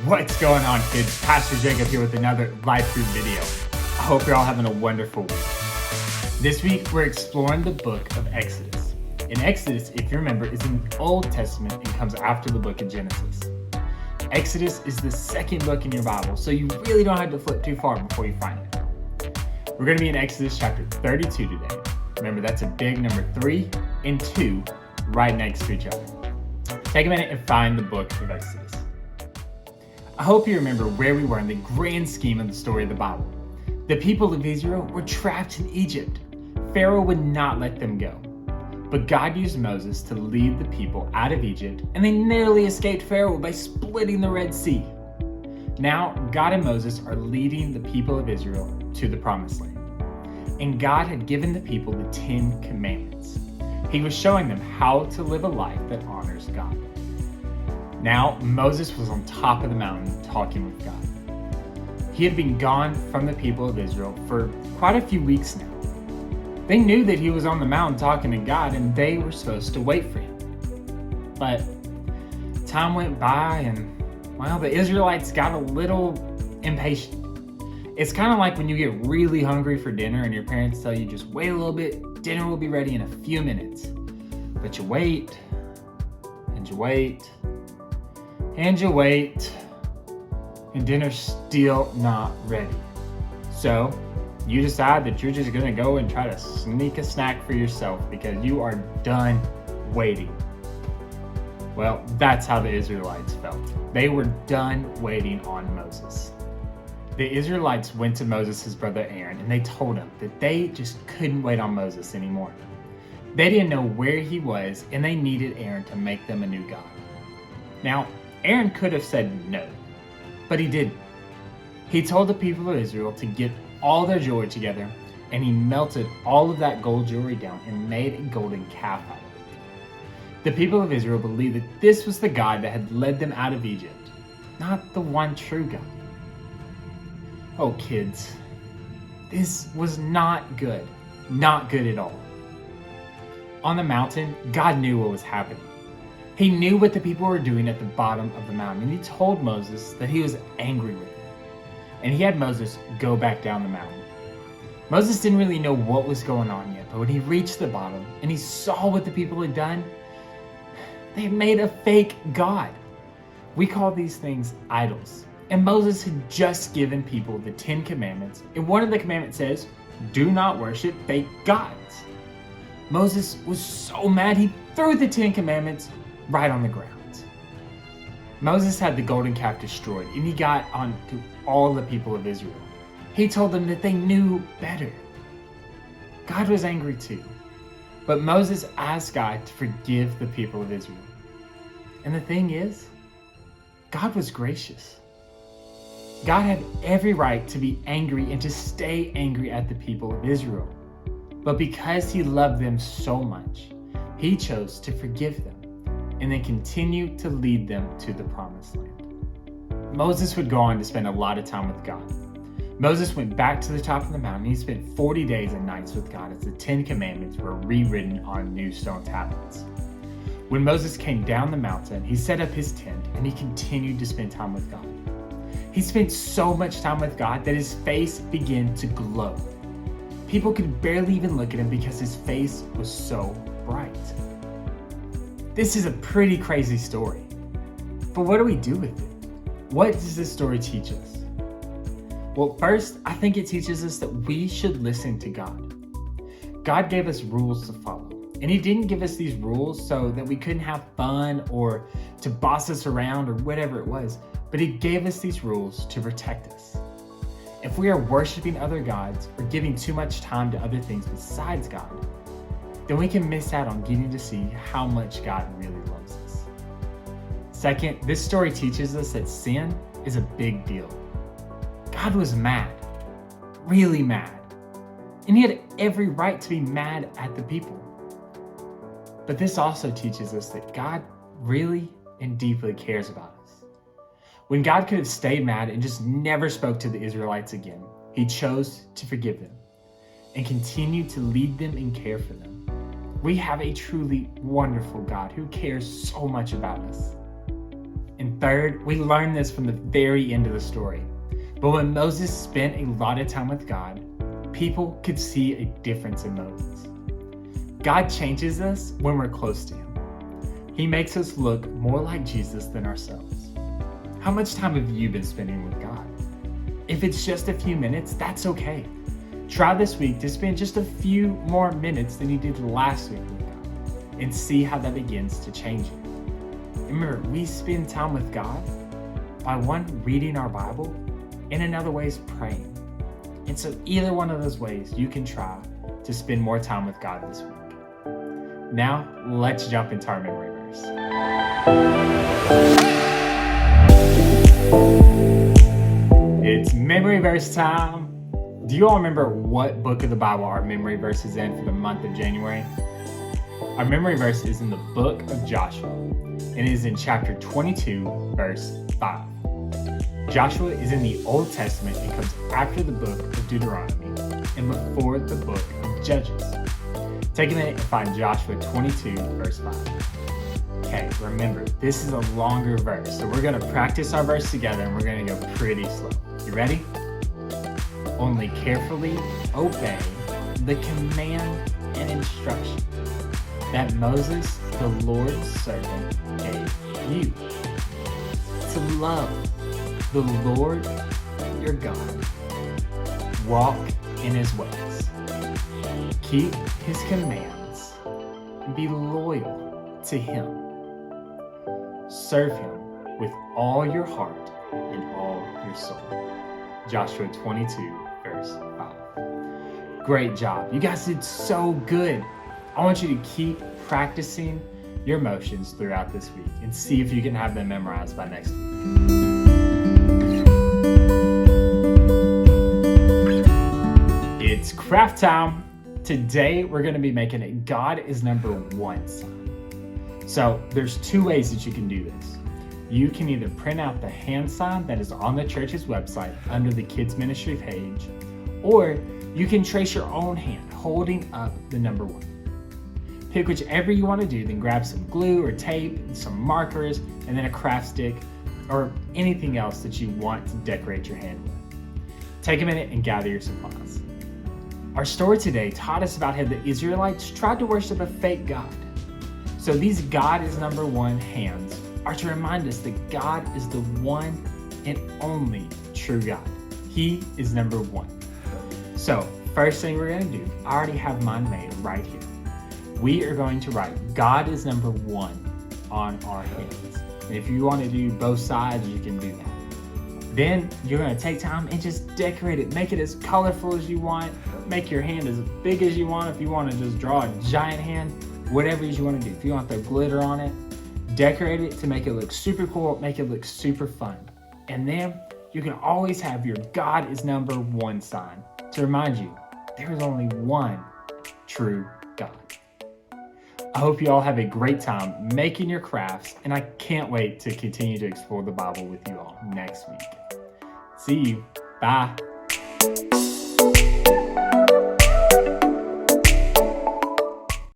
What's going on, kids? Pastor Jacob here with another LifeGroup video. I hope you're all having a wonderful week. This week, we're exploring the book of Exodus. And Exodus, if you remember, is in the Old Testament and comes after the book of Genesis. Exodus is the second book in your Bible, so you really don't have to flip too far before you find it. We're going to be in Exodus chapter 32 today. Remember, that's a big number 3 and 2 right next to each other. Take a minute and find the book of Exodus. I hope you remember where we were in the grand scheme of the story of the Bible. The people of Israel were trapped in Egypt. Pharaoh would not let them go. But God used Moses to lead the people out of Egypt, and they narrowly escaped Pharaoh by splitting the Red Sea. Now, God and Moses are leading the people of Israel to the Promised Land. And God had given the people the 10 Commandments. He was showing them how to live a life that honors God. Now, Moses was on top of the mountain talking with God. He had been gone from the people of Israel for quite a few weeks now. They knew that he was on the mountain talking to God, and they were supposed to wait for him. But time went by, and well, the Israelites got a little impatient. It's kind of like when you get really hungry for dinner and your parents tell you just wait a little bit, dinner will be ready in a few minutes. But you wait, and you wait, and you wait, and dinner's still not ready. So you decide that you're just gonna go and try to sneak a snack for yourself because you are done waiting. Well, that's how the Israelites felt. They were done waiting on Moses. The Israelites went to Moses' brother Aaron, and they told him that they just couldn't wait on Moses anymore. They didn't know where he was, and they needed Aaron to make them a new god. Now, Aaron could have said no, but he didn't. He told the people of Israel to get all their jewelry together, and he melted all of that gold jewelry down and made a golden calf out of it. The people of Israel believed that this was the God that had led them out of Egypt, not the one true God. Oh, kids, this was not good at all. On the mountain, God knew what was happening. He knew what the people were doing at the bottom of the mountain, and he told Moses that he was angry with them. And he had Moses go back down the mountain. Moses didn't really know what was going on yet, but when he reached the bottom and he saw what the people had done, they had made a fake God. We call these things idols. And Moses had just given people the 10 Commandments, and one of the commandments says, do not worship fake gods. Moses was so mad, he threw the 10 Commandments right on the ground. Moses had the golden calf destroyed, and he got on to all the people of Israel. He told them that they knew better. God was angry too, but Moses asked God to forgive the people of Israel. And the thing is, God was gracious. God had every right to be angry and to stay angry at the people of Israel. But because he loved them so much, he chose to forgive them and then continue to lead them to the Promised Land. Moses would go on to spend a lot of time with God. Moses went back to the top of the mountain. He spent 40 days and nights with God as the 10 Commandments were rewritten on new stone tablets. When Moses came down the mountain, he set up his tent and he continued to spend time with God. He spent so much time with God that his face began to glow. People could barely even look at him because his face was so bright. This is a pretty crazy story. But what do we do with it? What does this story teach us? Well, first, I think it teaches us that we should listen to God. God gave us rules to follow. And he didn't give us these rules so that we couldn't have fun or to boss us around or whatever it was. But he gave us these rules to protect us. If we are worshiping other gods or giving too much time to other things besides God, then we can miss out on getting to see how much God really loves us. Second, this story teaches us that sin is a big deal. God was mad, really mad, and he had every right to be mad at the people. But this also teaches us that God really and deeply cares about us. When God could have stayed mad and just never spoke to the Israelites again, he chose to forgive them and continue to lead them and care for them. We have a truly wonderful God who cares so much about us. And third, we learn this from the very end of the story. But when Moses spent a lot of time with God, people could see a difference in Moses. God changes us when we're close to him. He makes us look more like Jesus than ourselves. How much time have you been spending with God? If it's just a few minutes, that's okay. Try this week to spend just a few more minutes than you did last week with God and see how that begins to change you. Remember, we spend time with God by one, reading our Bible, and in other ways, praying. And so either one of those ways you can try to spend more time with God this week. Now, let's jump into our memory verse. It's memory verse time. Do you all remember what book of the Bible our memory verse is in for the month of January? Our memory verse is in the book of Joshua, and it is in chapter 22, verse 5. Joshua is in the Old Testament and comes after the book of Deuteronomy and before the book of Judges. Take a minute and find Joshua 22, verse 5. Okay, remember, this is a longer verse, so we're going to practice our verse together and we're going to go pretty slow. You ready? Only carefully obey the command and instruction that Moses, the Lord's servant, gave you. To love the Lord your God, walk in his ways, keep his commands, and be loyal to him. Serve him with all your heart and all your soul. Joshua 22, verse 5. Great job. You guys did so good. I want you to keep practicing your motions throughout this week and see if you can have them memorized by next week. It's craft time. Today, we're going to be making a God is number one sign. So there's two ways that you can do this. You can either print out the hand sign that is on the church's website under the kids ministry page, or you can trace your own hand holding up the number one. Pick whichever you want to do, then grab some glue or tape, some markers, and then a craft stick or anything else that you want to decorate your hand with. Take a minute and gather your supplies. Our story today taught us about how the Israelites tried to worship a fake God. So these God is number one hands are to remind us that God is the one and only true God. He is number one. So first thing we're going to do, I already have mine made right here. We are going to write God is number one on our hands. And if you want to do both sides, you can do that. Then you're going to take time and just decorate it. Make it as colorful as you want. Make your hand as big as you want. If you want to just draw a giant hand, whatever you want to do. If you want the glitter on it, decorate it to make it look super cool, make it look super fun. And then you can always have your God is number one sign to remind you there is only one true God. I hope you all have a great time making your crafts, and I can't wait to continue to explore the Bible with you all next week. See you. Bye.